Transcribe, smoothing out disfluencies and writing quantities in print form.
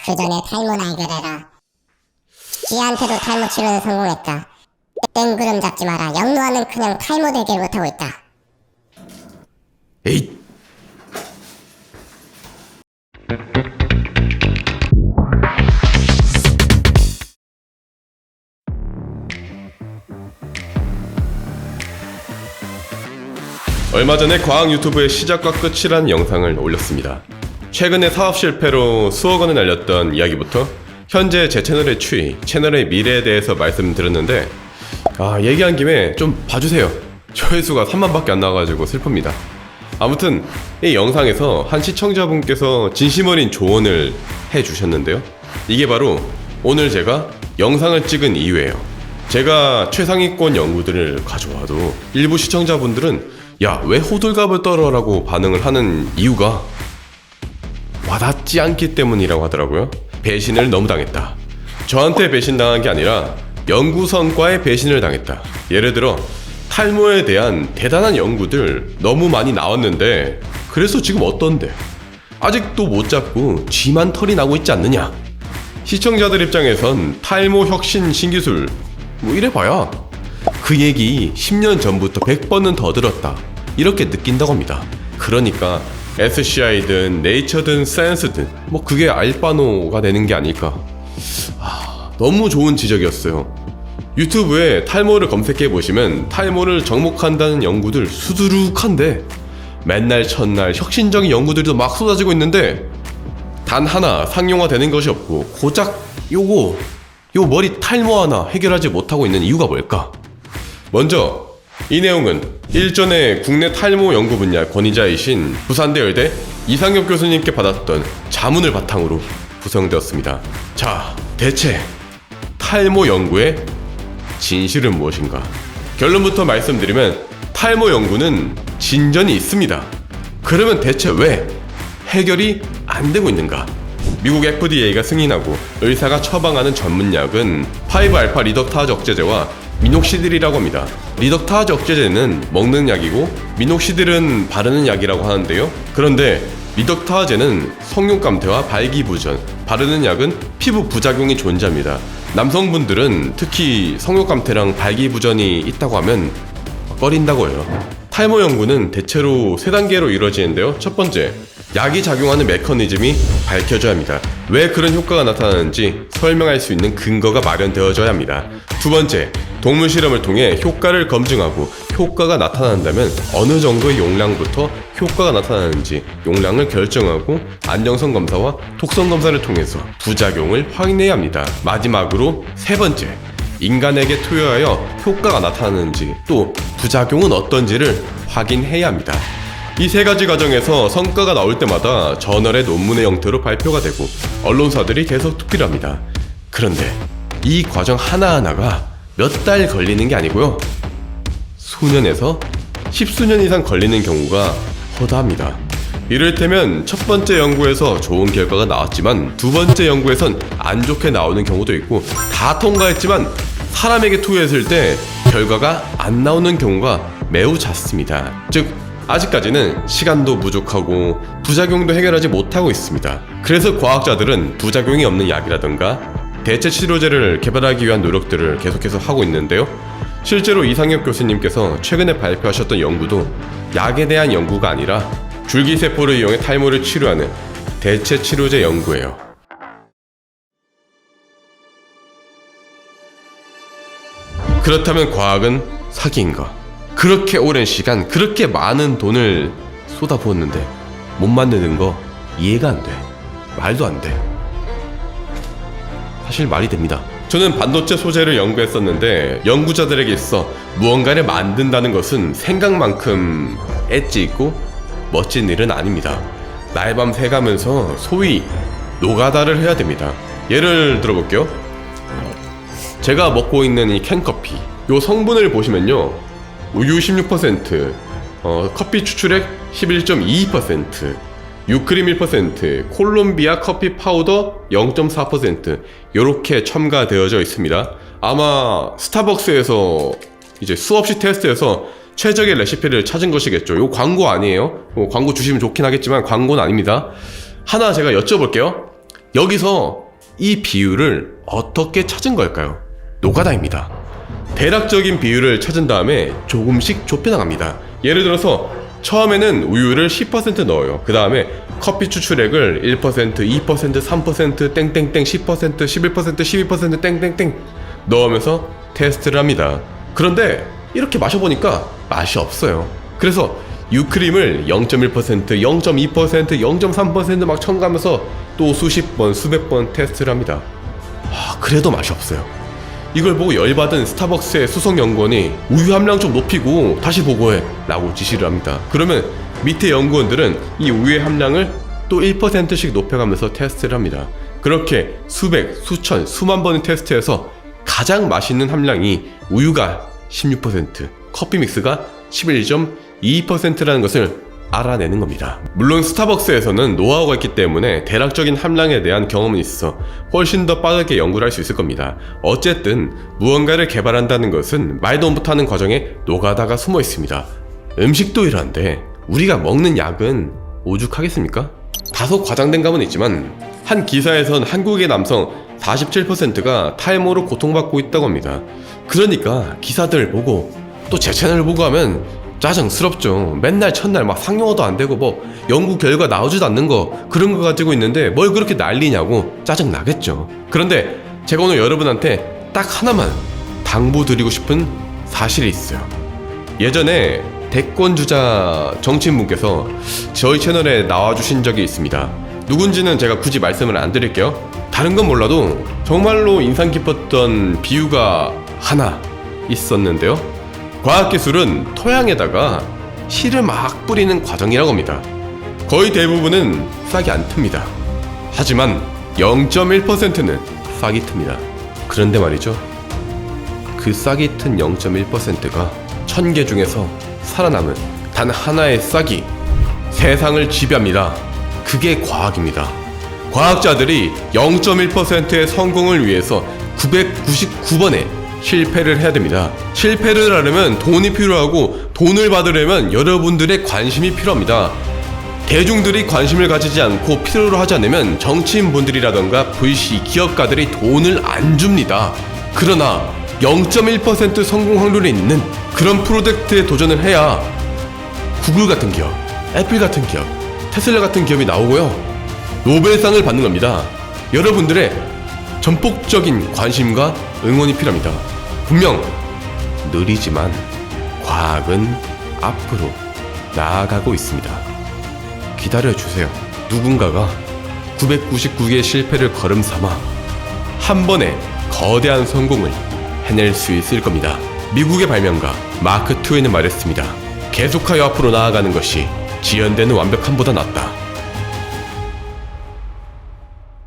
그 전에 탈모나 해결해라. 지한테도 탈모 치료는 성공했다. 땡그름 잡지 마라. 영노아는 그냥 탈모도 해결 못하고 있다. 에잇! 얼마 전에 과학 유튜브의 시작과 끝이라는 영상을 올렸습니다. 최근에 사업 실패로 수억 원을 날렸던 이야기부터 현재 제 채널의 추이, 채널의 미래에 대해서 말씀드렸는데 얘기한 김에 좀 봐주세요. 조회수가 3만밖에 안 나와가지고 슬픕니다. 아무튼 이 영상에서 한 시청자분께서 진심 어린 조언을 해주셨는데요. 이게 바로 오늘 제가 영상을 찍은 이유예요. 제가 최상위권 연구들을 가져와도 일부 시청자분들은 야, 왜 호들갑을 떨어라고 반응을 하는 이유가 와닿지 않기 때문이라고 하더라고요. 배신을 너무 당했다. 저한테 배신당한 게 아니라 연구 성과에 배신을 당했다. 예를 들어 탈모에 대한 대단한 연구들 너무 많이 나왔는데 그래서 지금 어떤데? 아직도 못 잡고 쥐만 털이 나고 있지 않느냐? 시청자들 입장에선 탈모 혁신 신기술 뭐 이래봐야 그 얘기 10년 전부터 100번은 더 들었다 이렇게 느낀다고 합니다. 그러니까 SCI든 네이처든 사이언스든 뭐 그게 알바노가 되는 게 아닐까. 너무 좋은 지적이었어요. 유튜브에 탈모를 검색해보시면 탈모를 정복한다는 연구들 수두룩한데 맨날 첫날 혁신적인 연구들도 막 쏟아지고 있는데 단 하나 상용화되는 것이 없고 고작 요 머리 탈모 하나 해결하지 못하고 있는 이유가 뭘까? 먼저 이 내용은 일전에 국내 탈모 연구 분야 권위자이신 부산대 의대 이상엽 교수님께 받았던 자문을 바탕으로 구성되었습니다. 자, 대체 탈모 연구의 진실은 무엇인가? 결론부터 말씀드리면 탈모 연구는 진전이 있습니다. 그러면 대체 왜 해결이 안 되고 있는가? 미국 FDA가 승인하고 의사가 처방하는 전문약은 5알파 리덕타즈 억제제와 미녹시딜이라고 합니다. 리덕타즈 억제제는 먹는 약이고 미녹시딜은 바르는 약이라고 하는데요. 그런데 리덕타즈는 성욕감퇴와 발기부전, 바르는 약은 피부 부작용이 존재합니다. 남성분들은 특히 성욕감퇴랑 발기부전이 있다고 하면 꺼린다고 해요. 탈모 연구는 대체로 3단계로 이루어지는데요. 첫 번째, 약이 작용하는 메커니즘이 밝혀져야 합니다. 왜 그런 효과가 나타나는지 설명할 수 있는 근거가 마련되어져야 합니다. 두 번째, 동물 실험을 통해 효과를 검증하고 효과가 나타난다면 어느 정도의 용량부터 효과가 나타나는지 용량을 결정하고 안정성 검사와 독성 검사를 통해서 부작용을 확인해야 합니다. 마지막으로 세 번째, 인간에게 투여하여 효과가 나타나는지 또 부작용은 어떤지를 확인해야 합니다. 이 세 가지 과정에서 성과가 나올 때마다 저널의 논문의 형태로 발표가 되고 언론사들이 계속 투표를 합니다. 그런데 이 과정 하나하나가 몇 달 걸리는 게 아니고요. 수년에서 십수년 이상 걸리는 경우가 허다합니다. 이를테면 첫 번째 연구에서 좋은 결과가 나왔지만 두 번째 연구에선 안 좋게 나오는 경우도 있고 다 통과했지만 사람에게 투여했을 때 결과가 안 나오는 경우가 매우 잦습니다. 즉 아직까지는 시간도 부족하고 부작용도 해결하지 못하고 있습니다. 그래서 과학자들은 부작용이 없는 약이라던가 대체 치료제를 개발하기 위한 노력들을 계속해서 하고 있는데요. 실제로 이상엽 교수님께서 최근에 발표하셨던 연구도 약에 대한 연구가 아니라 줄기세포를 이용해 탈모를 치료하는 대체 치료제 연구예요. 그렇다면 과학은 사기인가? 그렇게 오랜 시간, 그렇게 많은 돈을 쏟아부었는데 못 만드는 거 이해가 안 돼. 말도 안 돼. 사실 말이 됩니다. 저는 반도체 소재를 연구했었는데 연구자들에게 있어 무언가를 만든다는 것은 생각만큼 엣지 있고 멋진 일은 아닙니다. 날밤 새가면서 소위 노가다를 해야 됩니다. 예를 들어볼게요. 제가 먹고 있는 이 캔커피, 요 성분을 보시면요, 우유 16%, 커피 추출액 11.22%, 유크림 1%, 콜롬비아 커피 파우더 0.4% 요렇게 첨가되어져 있습니다. 아마 스타벅스에서 이제 수없이 테스트해서 최적의 레시피를 찾은 것이겠죠. 이거 광고 아니에요. 광고 주시면 좋긴 하겠지만 광고는 아닙니다. 하나 제가 여쭤볼게요. 여기서 이 비율을 어떻게 찾은 걸까요? 노가다입니다. 대략적인 비율을 찾은 다음에 조금씩 좁혀나갑니다. 예를 들어서 처음에는 우유를 10% 넣어요. 그 다음에 커피 추출액을 1%, 2%, 3%, 땡땡땡, 10%, 11%, 12% 땡땡땡 넣으면서 테스트를 합니다. 그런데 이렇게 마셔보니까 맛이 없어요. 그래서 유크림을 0.1%, 0.2%, 0.3% 막 첨가하면서 또 수십 번, 수백 번 테스트를 합니다. 그래도 맛이 없어요. 이걸 보고 열받은 스타벅스의 수석 연구원이 우유 함량 좀 높이고 다시 보고해 라고 지시를 합니다. 그러면 밑에 연구원들은 이 우유의 함량을 또 1%씩 높여가면서 테스트를 합니다. 그렇게 수백, 수천, 수만 번의 테스트에서 가장 맛있는 함량이 우유가 16%, 커피 믹스가 11.22%라는 것을 알아내는 겁니다. 물론 스타벅스에서는 노하우가 있기 때문에 대략적인 함량에 대한 경험은 있어 훨씬 더 빠르게 연구를 할 수 있을 겁니다. 어쨌든 무언가를 개발한다는 것은 말도 못하는 과정에 노가다가 숨어 있습니다. 음식도 이러한데 우리가 먹는 약은 오죽하겠습니까? 다소 과장된 감은 있지만 한 기사에선 한국의 남성 47%가 탈모로 고통받고 있다고 합니다. 그러니까 기사들 보고 또 제 채널을 보고 하면 짜증스럽죠. 맨날 첫날 막 상용어도 안 되고 뭐 연구 결과 나오지도 않는 거 그런 거 가지고 있는데 뭘 그렇게 난리냐고 짜증 나겠죠. 그런데 제가 오늘 여러분한테 딱 하나만 당부드리고 싶은 사실이 있어요. 예전에 대권주자 정치인분께서 저희 채널에 나와주신 적이 있습니다. 누군지는 제가 굳이 말씀을 안 드릴게요. 다른 건 몰라도 정말로 인상 깊었던 비유가 하나 있었는데요. 과학기술은 토양에다가 실을 막 뿌리는 과정이라고 합니다. 거의 대부분은 싹이 안 틉니다. 하지만 0.1%는 싹이 틉니다. 그런데 말이죠. 그 싹이 튼 0.1%가 1000개 중에서 살아남은 단 하나의 싹이 세상을 지배합니다. 그게 과학입니다. 과학자들이 0.1%의 성공을 위해서 999번의 실패를 해야 됩니다. 실패를 하려면 돈이 필요하고 돈을 받으려면 여러분들의 관심이 필요합니다. 대중들이 관심을 가지지 않고 필요로 하지 않으면 정치인분들이라던가 VC, 기업가들이 돈을 안 줍니다. 그러나 0.1% 성공 확률이 있는 그런 프로젝트에 도전을 해야 구글 같은 기업, 애플 같은 기업, 테슬라 같은 기업이 나오고요. 노벨상을 받는 겁니다. 여러분들의 전폭적인 관심과 응원이 필요합니다. 분명 느리지만 과학은 앞으로 나아가고 있습니다. 기다려주세요. 누군가가 999개의 실패를 걸음삼아 한 번에 거대한 성공을 해낼 수 있을 겁니다. 미국의 발명가 마크 트웨이는 말했습니다. 계속하여 앞으로 나아가는 것이 지연되는 완벽함보다 낫다.